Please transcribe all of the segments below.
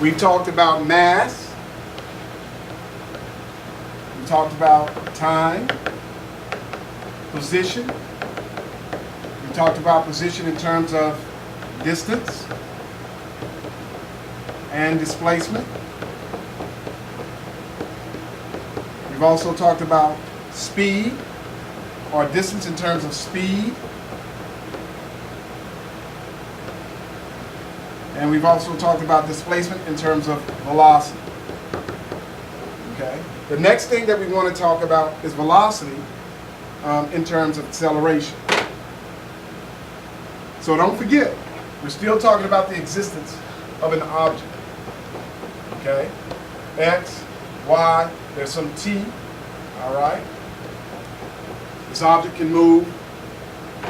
We've talked about mass. We talked about time, position. We talked about position in terms of distance and displacement. We've also talked about speed, or distance in terms of speed. And we've also talked about displacement in terms of velocity. Okay. The next thing that we want to talk about is velocity in terms of acceleration. So don't forget, we're still talking about the existence of an object. Okay. X, Y, there's some t. All right. This object can move.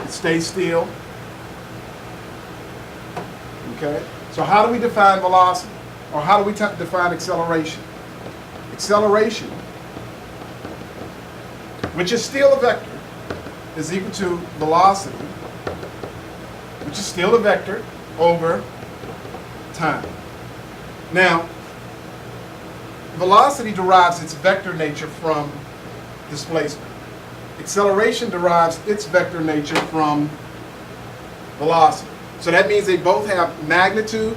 It stays still. Okay. So how do we define velocity? Or how do we define acceleration? Acceleration, which is still a vector, is equal to velocity, which is still a vector, over time. Now, velocity derives its vector nature from displacement. Acceleration derives its vector nature from velocity. So that means they both have magnitude,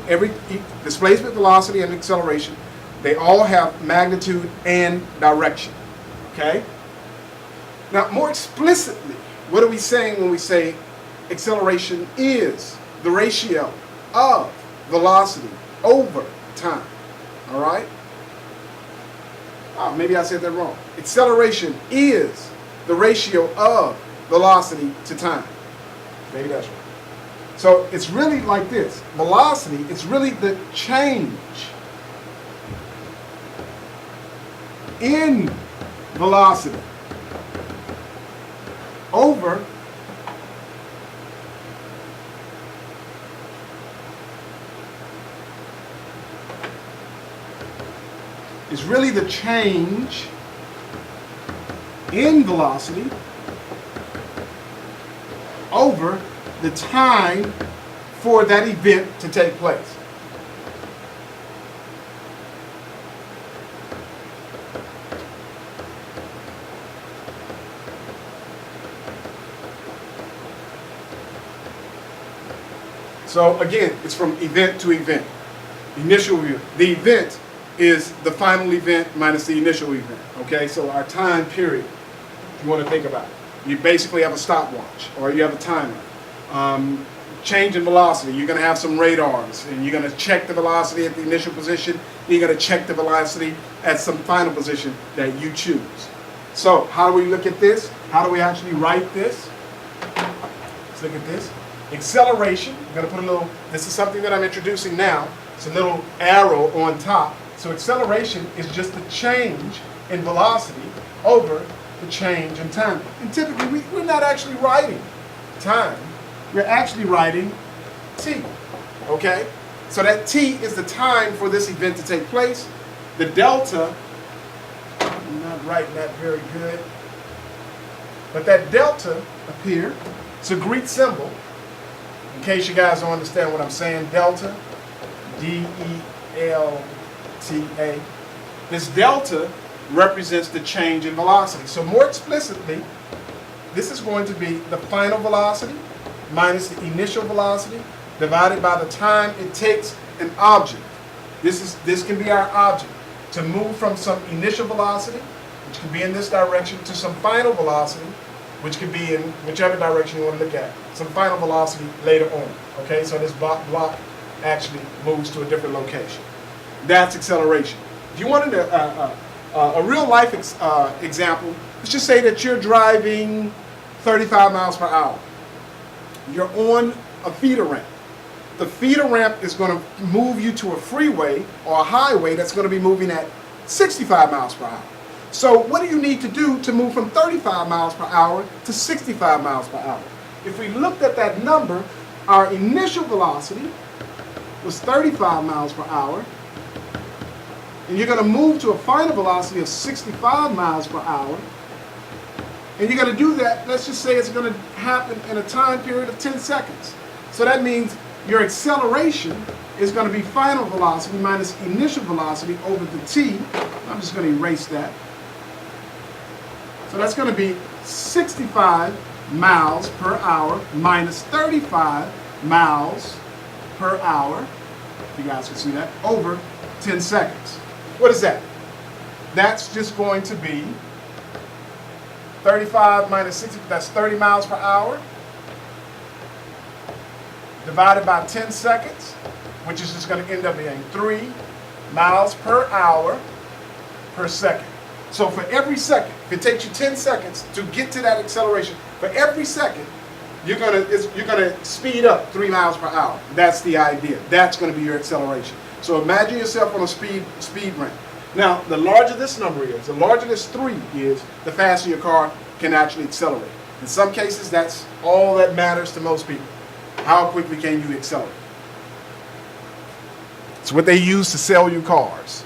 displacement, velocity, and acceleration. They all have magnitude and direction. Okay? Now, more explicitly, what are we saying when we say acceleration is the ratio of velocity over time? All right? Oh, maybe I said that wrong. Acceleration is the ratio of velocity to time. Maybe that's right. So it's really like this. Velocity, it's really the change in velocity over is really the change in velocity over the time for that event to take place. So again, it's from event to event. Initial event. The event is the final event minus the initial event. Okay, so our time period, if you want to think about it. You basically have a stopwatch, or you have a timer. Change in velocity, you're going to have some radars, and you're going to check the velocity at the initial position, and you're going to check the velocity at some final position that you choose. So how do we look at this? How do we actually write this? Let's look at this. Acceleration, I'm going to put a little, this is something that I'm introducing now. It's a little arrow on top. So acceleration is just the change in velocity over the change in time. And typically we're not actually writing time. We're actually writing t. Okay? So that t is the time for this event to take place. The delta, I'm not writing that very good, but that delta up here, it's a Greek symbol. In case you guys don't understand what I'm saying, delta, D-E-L-T-A. This delta represents the change in velocity. So more explicitly, this is going to be the final velocity minus the initial velocity divided by the time it takes an object. This can be our object to move from some initial velocity, which could be in this direction, to some final velocity, which could be in whichever direction you want to look at. Some final velocity later on. Okay, so this block actually moves to a different location. That's acceleration. If you wanted a real life example, let's just say that you're driving 35 miles per hour. You're on a feeder ramp. The feeder ramp is going to move you to a freeway or a highway that's going to be moving at 65 miles per hour. So what do you need to do to move from 35 miles per hour to 65 miles per hour? If we looked at that number, our initial velocity was 35 miles per hour, and you're going to move to a final velocity of 65 miles per hour, and you're going to do that, let's just say it's going to happen in a time period of 10 seconds. So that means your acceleration is going to be final velocity minus initial velocity over the t. I'm just going to erase that. So that's going to be 65 miles per hour minus 35 miles per hour, if you guys can see that, over 10 seconds. What is that? That's just going to be 35 minus 60, that's 30 miles per hour, divided by 10 seconds, which is just going to end up being 3 miles per hour per second. So for every second, if it takes you 10 seconds to get to that acceleration, for every second, you're gonna speed up 3 miles per hour. That's the idea. That's going to be your acceleration. So imagine yourself on a speed ramp. Now, the larger this number is, the larger this 3 is, the faster your car can actually accelerate. In some cases, that's all that matters to most people. How quickly can you accelerate? It's what they use to sell you cars.